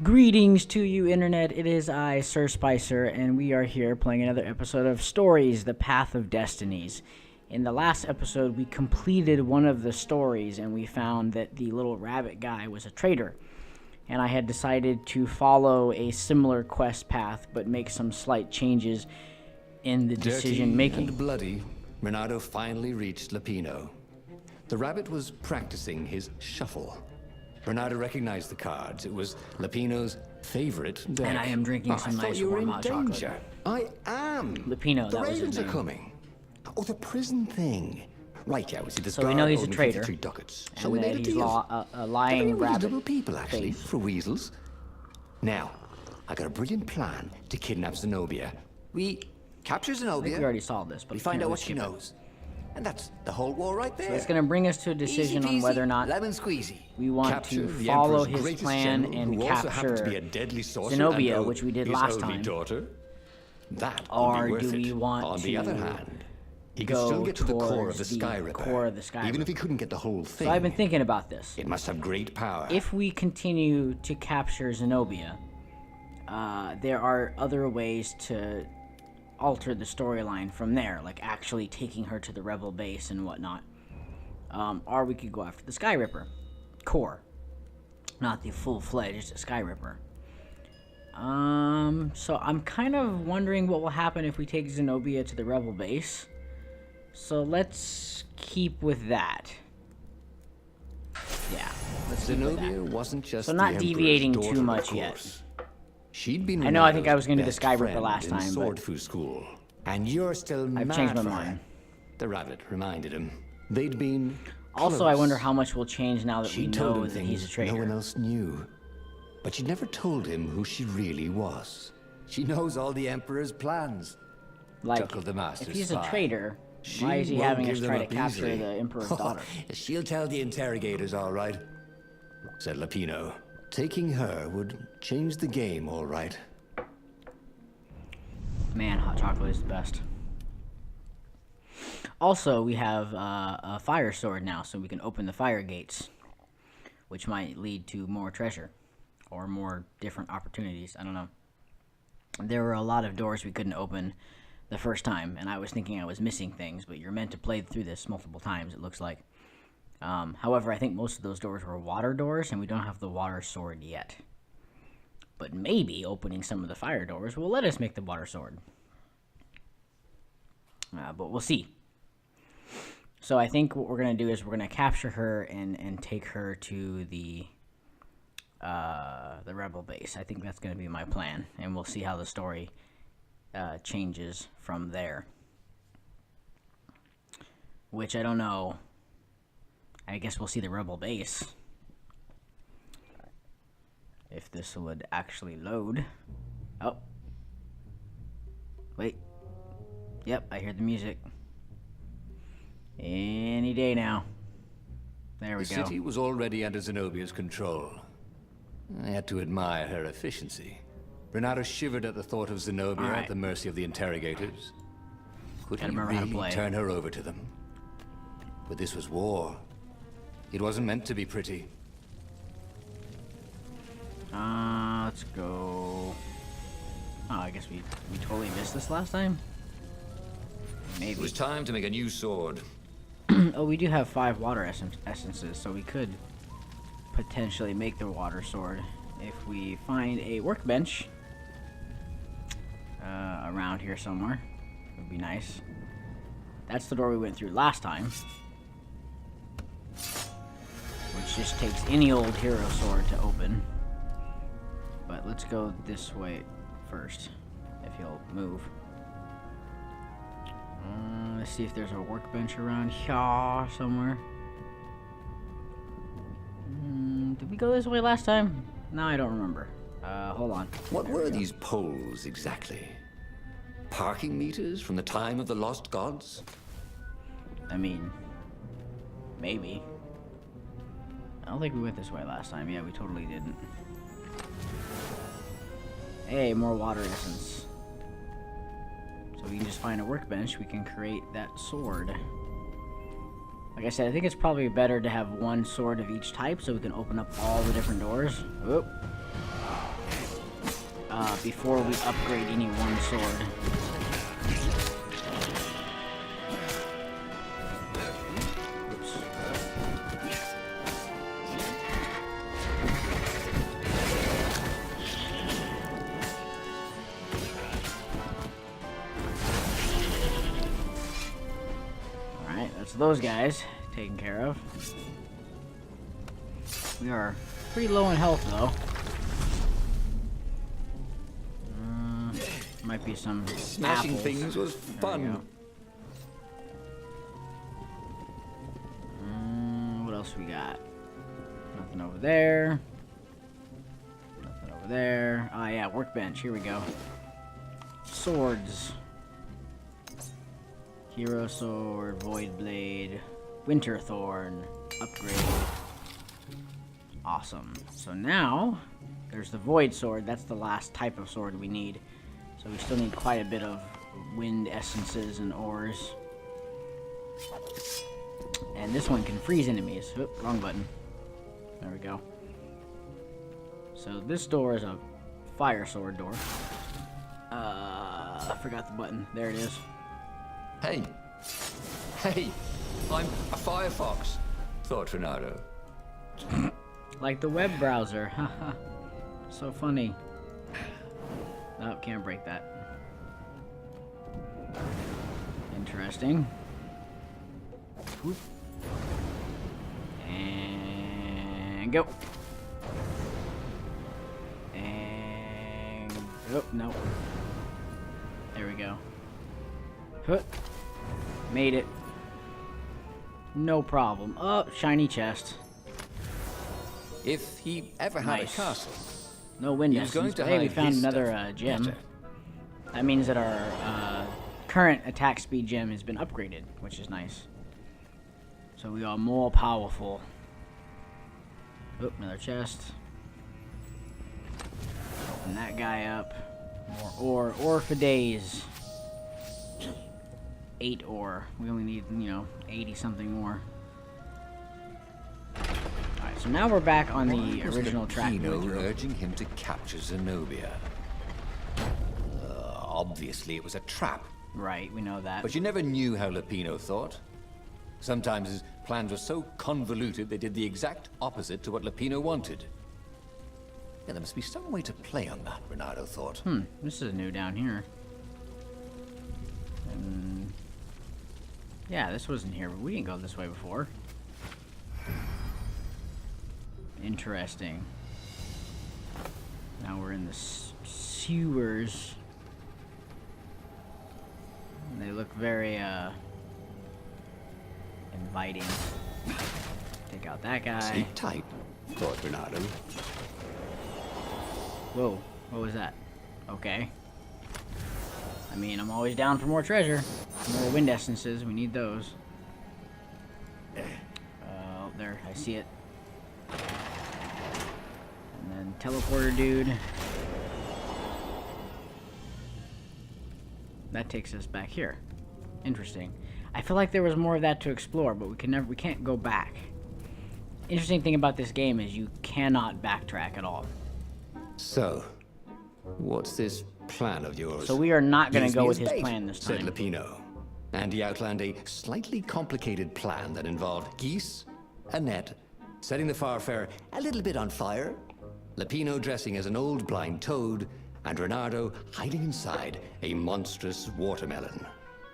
Greetings to you, Internet. It is I, Sir Spicer, and we are here playing another episode of Stories, The Path of Destinies. In the last episode, we completed one of the stories, and we found that the little rabbit guy was a traitor. And I had decided to follow a similar quest path, but make some slight changes in the decision-making. Dirty and bloody, Renato finally reached Lapino. The rabbit was practicing his shuffle. Renato recognized the cards. It was Lapino's favorite deck. And I am drinking some nice warm hot chocolate. I am. Lapino, the that was his ravens name. are coming. Oh, the prison thing. Right, yeah, we see this So we guard know he's a owed me traitor, 53 ducats. and So we that made a he's deal. a lying They're rabbit reasonable people, actually, face. for weasels. Now, I got a brilliant plan to kidnap Zenobia. We capture I think Zenobia. we already saw this, but We find out what let's she skip it. knows. And that's the whole war right there. So it's going to bring us to a decision Easy on whether or peasy, not lemon squeezy. we want Capture to the follow Emperor's his greatest plan general, and who also happens to capture be a deadly sorcerer, Zenobia, and which we did his last only time. daughter. That would Or be worth do we it. want On to the other hand, he could go still get to the core of towards the the Sky Ripper. core of the Sky even Ripper? if he couldn't get the whole thing. So I've been thinking about this. It must have great power. If we continue to capture Zenobia, there are other ways to alter the storyline from there, like actually taking her to the rebel base and whatnot. Or we could go after the Sky Ripper core, not the full-fledged Sky Ripper. So I'm kind of wondering what will happen if we take Zenobia to the rebel base. So let's keep with that. Yeah, let's keep with Zenobia that. wasn't just So the not Emperor's deviating too daughter, of much yet. course. She'd been I know, I think I was gonna do the Renato's Sky Ripper best last friend in time, Sword but Fu school. And you're still I've mad changed my for mind. her. The rabbit reminded him. They'd been Also, I close. wonder how much will change now that we She told know him that he's a things traitor. no one else knew. But she never told him who she really was. She knows all the Emperor's plans. Like, chuckled the master if he's a spy. traitor, She why is he won't having us give them try to up capture easily. the Emperor's daughter? She'll tell the interrogators, all right, said Lapino. Taking her would change the game, all right. Man, hot chocolate is the best. Also, we have a fire sword now, so we can open the fire gates, which might lead to more treasure or more different opportunities. I don't know. There were a lot of doors we couldn't open the first time, and I was thinking I was missing things, but you're meant to play through this multiple times, it looks like. However, I think most of those doors were water doors, and we don't have the water sword yet. But maybe opening some of the fire doors will let us make the water sword. But we'll see. So I think what we're going to do is we're going to capture her and take her to the rebel base. I think that's going to be my plan, and we'll see how the story changes from there. Which I don't know. I guess we'll see the rebel base. If this would actually load. Oh. Wait. Yep, I hear the music. Any day now. There we The go. city was already under Zenobia's control. I had to admire her efficiency. Renato shivered at the thought of Zenobia Alright. at the mercy of the interrogators. Could Gotta he remember how to really play. turn her over to them? But this was war. It wasn't meant to be pretty. Let's go. Oh, I guess we totally missed this last time. It Maybe. was time to make a new sword. Oh, we do have 5 water essences, so we could potentially make the water sword if we find a workbench around here somewhere. Would be nice. That's the door we went through last time, which just takes any old hero sword to open. But let's go this way first, if he'll move. Let's see if there's a workbench around here somewhere. Did we go this way last time? No, I don't remember. Hold on. What There were we go. these poles exactly? Parking meters from the time of the lost gods? I mean, maybe. I don't think we went this way last time. Yeah, we totally didn't. Hey, more water essence. So we can just find a workbench. We can create that sword. Like I said, I think it's probably better to have one sword of each type so we can open up all the different doors. Whoop. before we upgrade any one sword. Oops. Alright, that's those guys taken care of. We are pretty low in health, though. Might be some Smashing apples. things was fun. What else we got? Nothing over there. Nothing over there. Ah, yeah, workbench. Here we go. Swords. Hero sword, void blade, winter thorn, upgrade. Awesome. So now there's the void sword. That's the last type of sword we need. So we still need quite a bit of wind essences and ores. And this one can freeze enemies. Oop, wrong button. There we go. So this door is a fire sword door. I forgot the button. There it is. Hey. Hey. I'm a Firefox, thought Renato. Like the web browser. Haha. So funny. Oh, can't break that. Interesting. Whoop. And go. And oh no. There we go. Huh. Made it. No problem. Oh, shiny chest. If he ever had a castle, no wind he was going essence. to Hey, we hide found his another stuff gem. better. That means that our current attack speed gem has been upgraded, which is nice. So we are more powerful. Oh, another chest. Open that guy up. More ore for days. 8 ore. We only need, 80 something more. Alright, so now we're back on the original track. Urging him to capture Zenobia. Obviously, it was a trap. Right, we know that. But you never knew how Lupino thought. Sometimes his plans were so convoluted they did the exact opposite to what Lupino wanted. Yeah, there must be some way to play on that, Renato thought. This is new down here. And yeah, this wasn't here, but we didn't go this way before. Interesting. Now we're in the sewers. They look very, inviting. Take out that guy. Sleep tight, thought Renato. Whoa, what was that? Okay. I mean, I'm always down for more treasure. More wind essences, we need those. Oh, there, I see it. And then teleporter dude. That takes us back here. Interesting. I feel like there was more of that to explore, but we can't go back. Interesting thing about this game is you cannot backtrack at all. So, what's this plan of yours? So we are not going to Use go me with as his bait, plan this said time. Lupino. And he outlined a slightly complicated plan that involved geese, a net, setting the Farfarer a little bit on fire, Lupino dressing as an old blind toad, and Renato hiding inside a monstrous watermelon.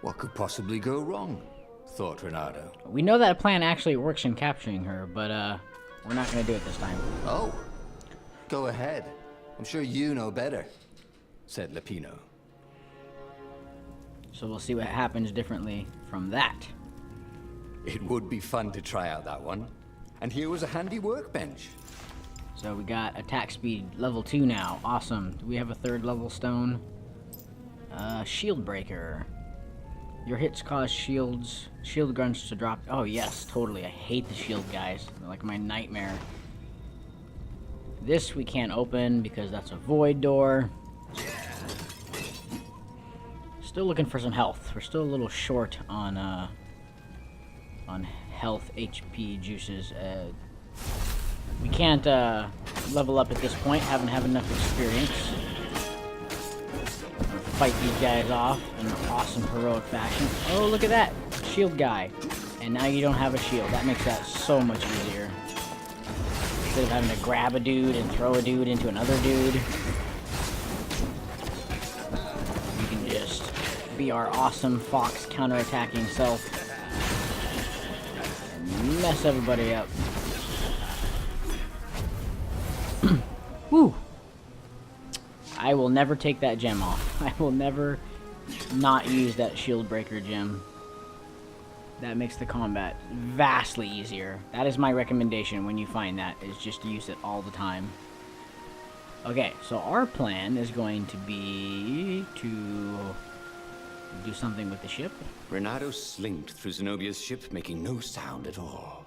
What could possibly go wrong? Thought Renato. We know that plan actually works in capturing her, but we're not going to do it this time. Oh, go ahead. I'm sure you know better, said Lupino. So we'll see what happens differently from that. It would be fun to try out that one. And here was a handy workbench. So we got attack speed level 2 now. Awesome. Do we have a 3rd level stone? Shield breaker. Your hits cause shield grunts to drop. Oh yes, totally. I hate the shield guys. They're like my nightmare. This we can't open because that's a void door. Still looking for some health. We're still a little short on health HP juices. We can't level up at this point. Haven't had enough experience. fight these guys off in an awesome heroic fashion. Oh, look at that! Shield guy. And now you don't have a shield. That makes that so much easier. Instead of having to grab a dude and throw a dude into another dude. You can just be our awesome fox counterattacking self. And mess everybody up. Woo! I will never take that gem off. I will never not use that shield breaker gem. That makes the combat vastly easier. That is my recommendation when you find that, is just use it all the time. Okay, so our plan is going to be to do something with the ship. Renato slinked through Zenobia's ship, making no sound at all.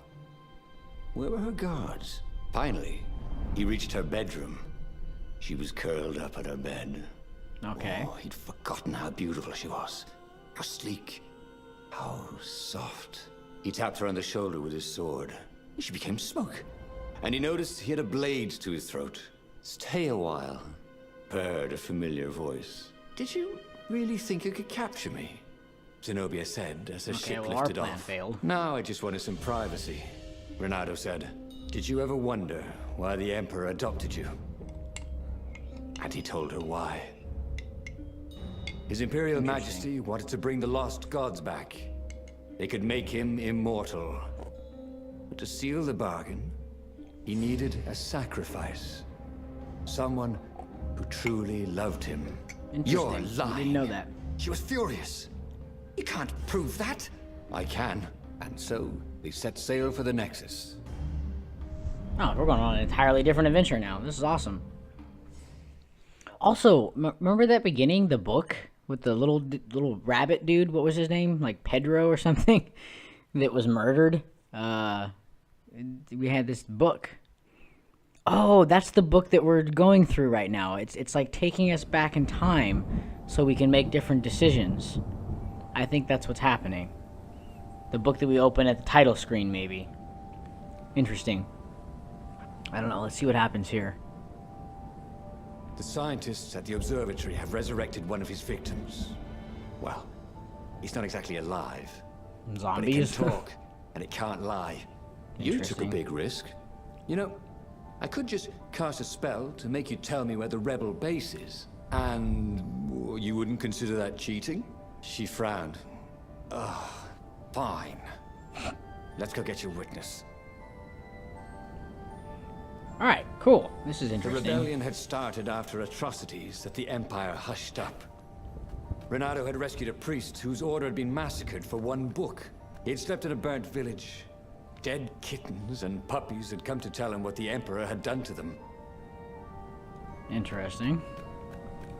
Where were her guards? Finally, he reached her bedroom. She was curled up at her bed. Okay. Oh, he'd forgotten how beautiful she was. How sleek. How soft. He tapped her on the shoulder with his sword. She became smoke. And he noticed he had a blade to his throat. Stay a while. Heard a familiar voice. Did you really think you could capture me? Zenobia said as the ship lifted off. Failed. Now I just wanted some privacy. Renato said, did you ever wonder why the Emperor adopted you? And he told her why. His Imperial Majesty wanted to bring the lost gods back. They could make him immortal. But to seal the bargain, he needed a sacrifice. Someone who truly loved him. You're lying. I didn't know that. She was furious. You can't prove that. I can. And so, they set sail for the Nexus. Oh, we're going on an entirely different adventure now. This is awesome. Also, remember that beginning, the book with the little rabbit dude? What was his name? Like Pedro or something? That was murdered? We had this book. Oh, that's the book that we're going through right now. It's like taking us back in time so we can make different decisions. I think that's what's happening. The book that we open at the title screen, maybe. Interesting. I don't know. Let's see what happens here. The scientists at the observatory have resurrected one of his victims. Well, he's not exactly alive. Zombies? But it can talk, and it can't lie. You took a big risk. You know, I could just cast a spell to make you tell me where the rebel base is. And you wouldn't consider that cheating? She frowned. Ugh, fine. Let's go get your witness. Alright, cool. This is The interesting. rebellion had started after atrocities that the Empire hushed up. Renato had rescued a priest whose order had been massacred for one book. He had slept in a burnt village. Dead kittens and puppies had come to tell him what the Emperor had done to them. Interesting.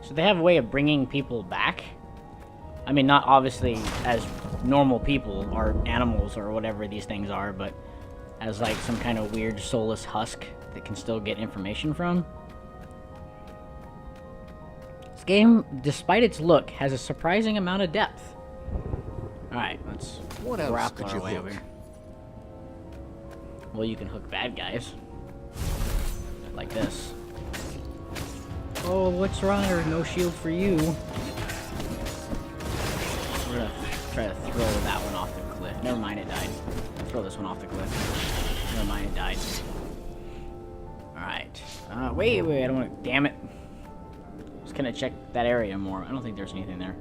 So they have a way of bringing people back? I mean, not obviously as normal people or animals or whatever these things are, but as like some kind of weird soulless husk that can still get information from. This game, despite its look, has a surprising amount of depth. Alright, let's grapple our way over here. Well, you can hook bad guys. Like this. Oh, what's wrong? There's no shield for you. We're gonna try to throw that one off the cliff. Never mind, it died. Throw this one off the cliff. Never mind, it died. Alright. Wait, I don't want to... Damn it. Just gonna check that area more. I don't think there's anything there.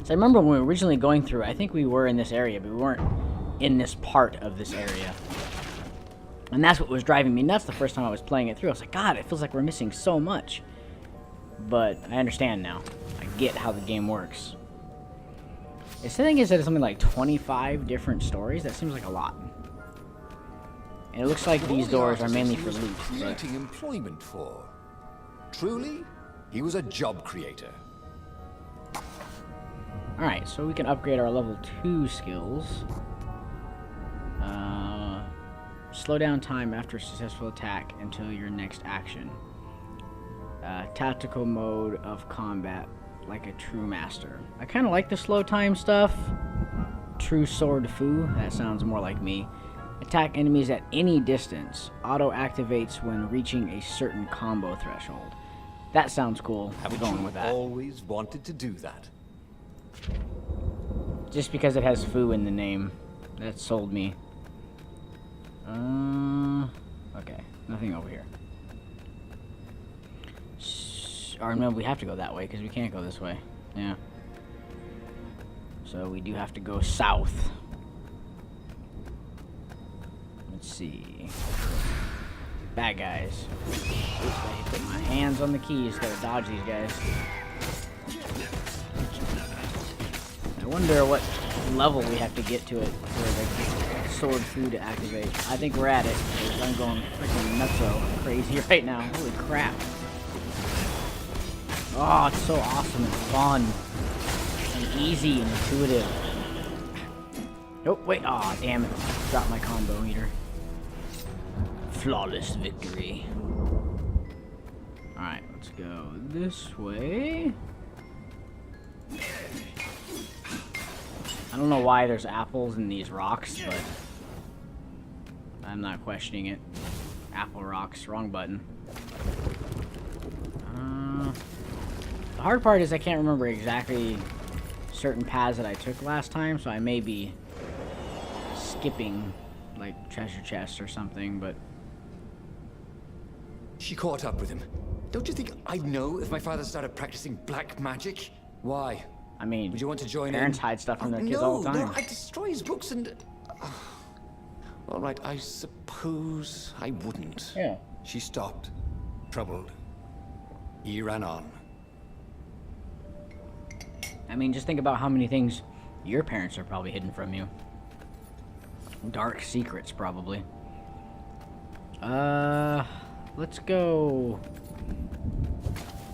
So I remember when we were originally going through, I think we were in this area, but we weren't in this part of this area. And that's what was driving me nuts the first time I was playing it through. I was like, God, it feels like we're missing so much. But I understand now. I get how the game works. It's the thing is that it's something like 25 different stories. That seems like a lot. And it looks like these doors are mainly for loot. Creating employment for. Truly, he was a job creator. Alright, so we can upgrade our level 2 skills. Slow down time after a successful attack until your next action. Tactical mode of combat, like a true master. I kind of like the slow time stuff. True sword fu, that sounds more like me. Attack enemies at any distance. Auto activates when reaching a certain combo threshold. That sounds cool. I'm Haven't going you with that. always wanted to do that? Just because it has foo in the name. That sold me. Okay. Nothing over here. Or no, we have to go that way because we can't go this way. Yeah. So we do have to go south. Let's see. Bad guys. Oops, I put my hands on the keys. Gotta dodge these guys. I wonder what level we have to get to it for the sword food to activate. I think we're at it. I'm going freaking nutso crazy right now. Holy crap. Oh, it's so awesome and fun. And easy and intuitive. Oh, wait. Aw, oh, damn it. Dropped my combo meter. Flawless victory. Alright, let's go this way. I don't know why there's apples in these rocks, but I'm not questioning it. Apple rocks, wrong button. The hard part is I can't remember exactly certain paths that I took last time, so I may be skipping, like, treasure chests or something, but... She caught up with him. Don't you think I'd know if my father started practicing black magic? Why? I mean, Would you want to join parents in? hide stuff from their kids all the time. No, I destroy his books and... all right, I suppose I wouldn't. Yeah. She stopped, troubled. He ran on. I mean, just think about how many things your parents are probably hidden from you. Dark secrets, probably. Let's go...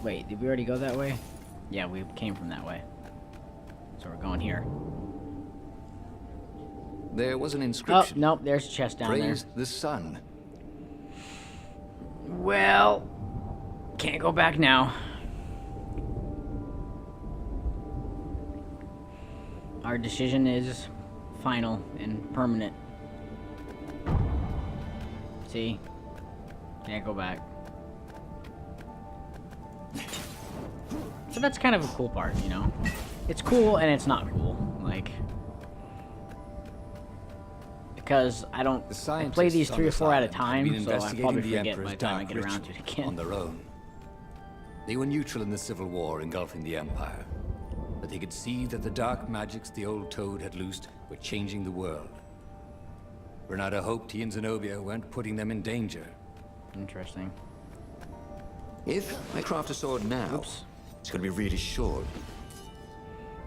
Wait, did we already go that way? Yeah, we came from that way. So we're going here. There was an Oh, inscription. nope, there's a chest down Praise the sun. there. Well, can't go back now. Our decision is final and permanent. See? Can't go back. So that's kind of a cool part, you know? It's cool and it's not cool. Like... Because I play these 3 or 4 at a time, so I probably forget by the time I get around to it again. On their own. They were neutral in the civil war engulfing the Empire. But they could see that the dark magics the old Toad had loosed were changing the world. Bernardo hoped he and Zenobia weren't putting them in danger. Interesting. If I craft a sword now, it's gonna be really short.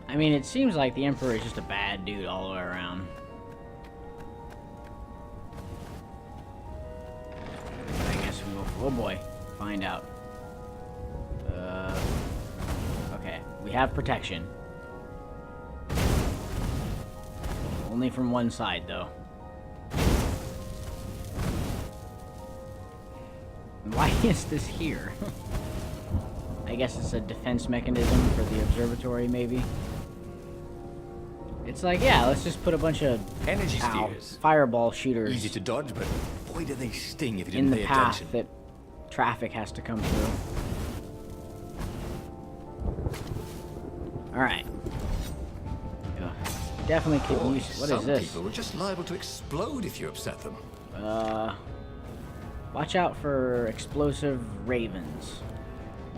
I mean, it seems like the Emperor is just a bad dude all the way around. I guess we'll go, oh boy, find out. Okay, we have protection. Only from one side, though. Why is this here? I guess it's a defense mechanism for the observatory, maybe. It's like, yeah, let's just put a bunch of energy spheres. Fireball shooters. Easy to dodge, but boy, do they sting if you in didn't the pay path attention. that traffic has to come through. All right. Definitely could use. What is this? Some people were just liable to explode if you upset them. Watch out for explosive ravens.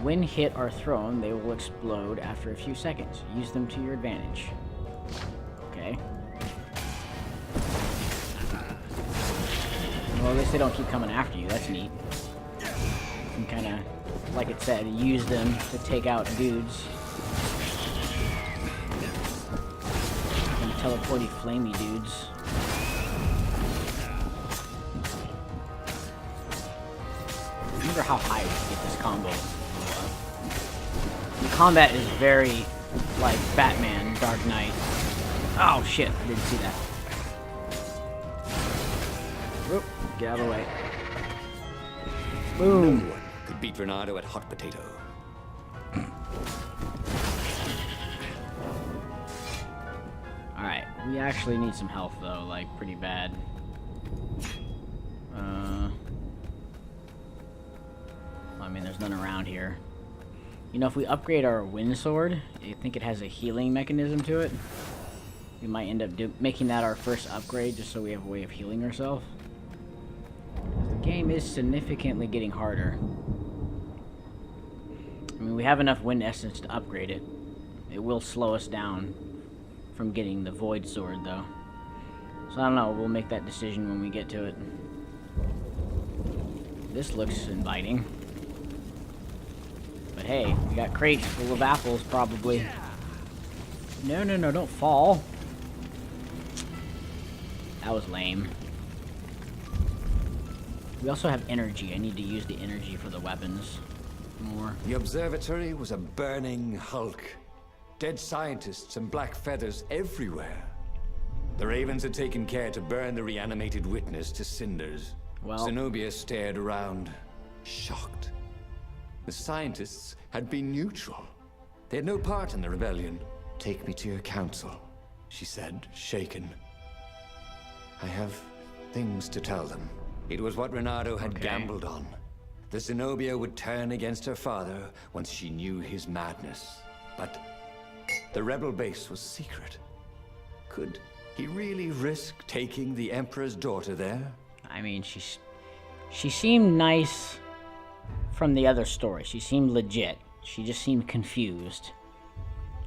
When hit or thrown, they will explode after a few seconds. Use them to your advantage. Okay. Well, at least they don't keep coming after you. That's neat. You can kind of, like it said, use them to take out dudes. And teleporty flamey dudes. I wonder how high we can get this combo. The combat is very like Batman, Dark Knight. Oh shit, I didn't see that. Whoop, get out of the way. Boom. No one could beat Bernardo at hot potato. Alright, we actually need some health though, like pretty bad. I mean, there's none around here. You know, if we upgrade our wind sword, I think it has a healing mechanism to it. We might end up making that our first upgrade, just so we have a way of healing ourselves. The game is significantly getting harder. I mean, we have enough wind essence to upgrade it. It will slow us down from getting the void sword, though. So I don't know, we'll make that decision when we get to it. This looks inviting. But hey, we got crates full of apples, probably. No, no, no, don't fall. That was lame. We also have energy. I need to use the energy for the weapons more. The observatory was a burning hulk. Dead scientists and black feathers everywhere. The Ravens had taken care to burn the reanimated witness to cinders. Well, Zenobia stared around, shocked. The scientists had been neutral. They had no part in the rebellion. Take me to your council, she said, shaken. I have things to tell them. It was what Renato had gambled on. The Zenobia would turn against her father once she knew his madness. But the rebel base was secret. Could he really risk taking the Emperor's daughter there? I mean, she seemed nice from the other story. She seemed legit. She just seemed confused.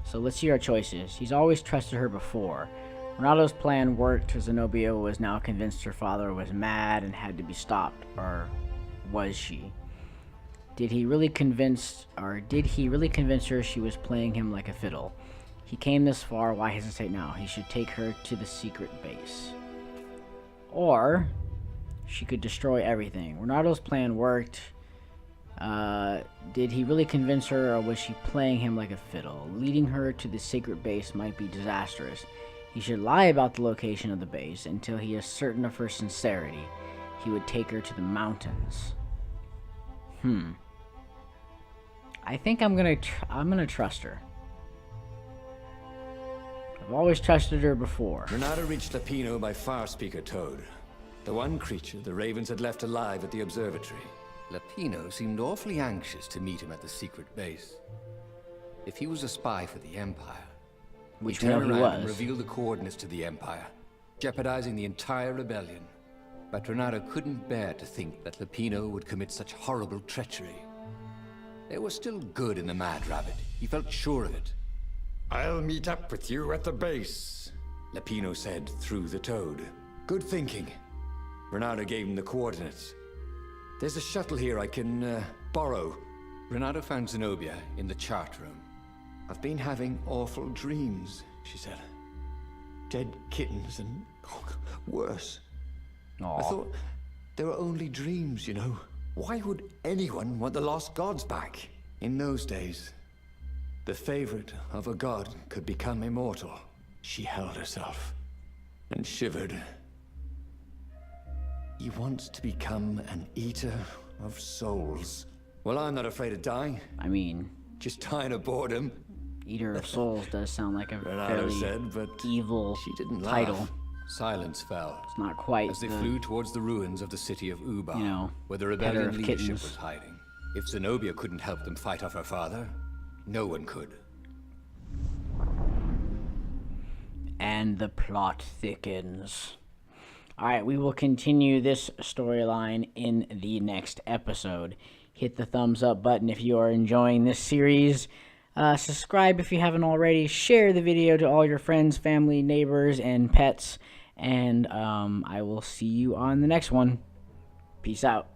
So let's see our choices. He's always trusted her before. Renato's plan worked. Zenobia was now convinced her father was mad and had to be stopped. Or was she? Did he really convince her she was playing him like a fiddle? He came this far, why hesitate now? He should take her to the secret base. Or she could destroy everything. Renato's plan worked. Did he really convince her, or was she playing him like a fiddle? Leading her to the secret base might be disastrous. He should lie about the location of the base until he is certain of her sincerity. He would take her to the mountains. I think I'm gonna trust her. I've always trusted her before. Renato reached Lapino by far speaker Toad, the one creature the Ravens had left alive at the observatory. Lapino seemed awfully anxious to meet him at the secret base. If he was a spy for the Empire, Which he'd we know turn he around and was. reveal the coordinates to the Empire, jeopardizing the entire rebellion. But Renato couldn't bear to think that Lapino would commit such horrible treachery. There was still good in the Mad Rabbit. He felt sure of it. I'll meet up with you at the base, Lapino said through the Toad. Good thinking. Renato gave him the coordinates. There's a shuttle here I can, borrow. Renato found Zenobia in the chart room. I've been having awful dreams, she said. Dead kittens and worse. Aww. I thought they were only dreams, you know. Why would anyone want the lost gods back? In those days, the favorite of a god could become immortal. She held herself and shivered. He wants to become an eater of souls. Well, I'm not afraid of dying. I mean, Just dying of boredom. Eater of Souls does sound like a Renato fairly said, but evil she didn't title. laugh. Silence fell It's not quite as they the, flew towards the ruins of the city of Uba, you know, where the petter rebellion of leadership kittens. was hiding. If Zenobia couldn't help them fight off her father, no one could. And the plot thickens. Alright, we will continue this storyline in the next episode. Hit the thumbs up button if you are enjoying this series. Subscribe if you haven't already. Share the video to all your friends, family, neighbors, and pets. And I will see you on the next one. Peace out.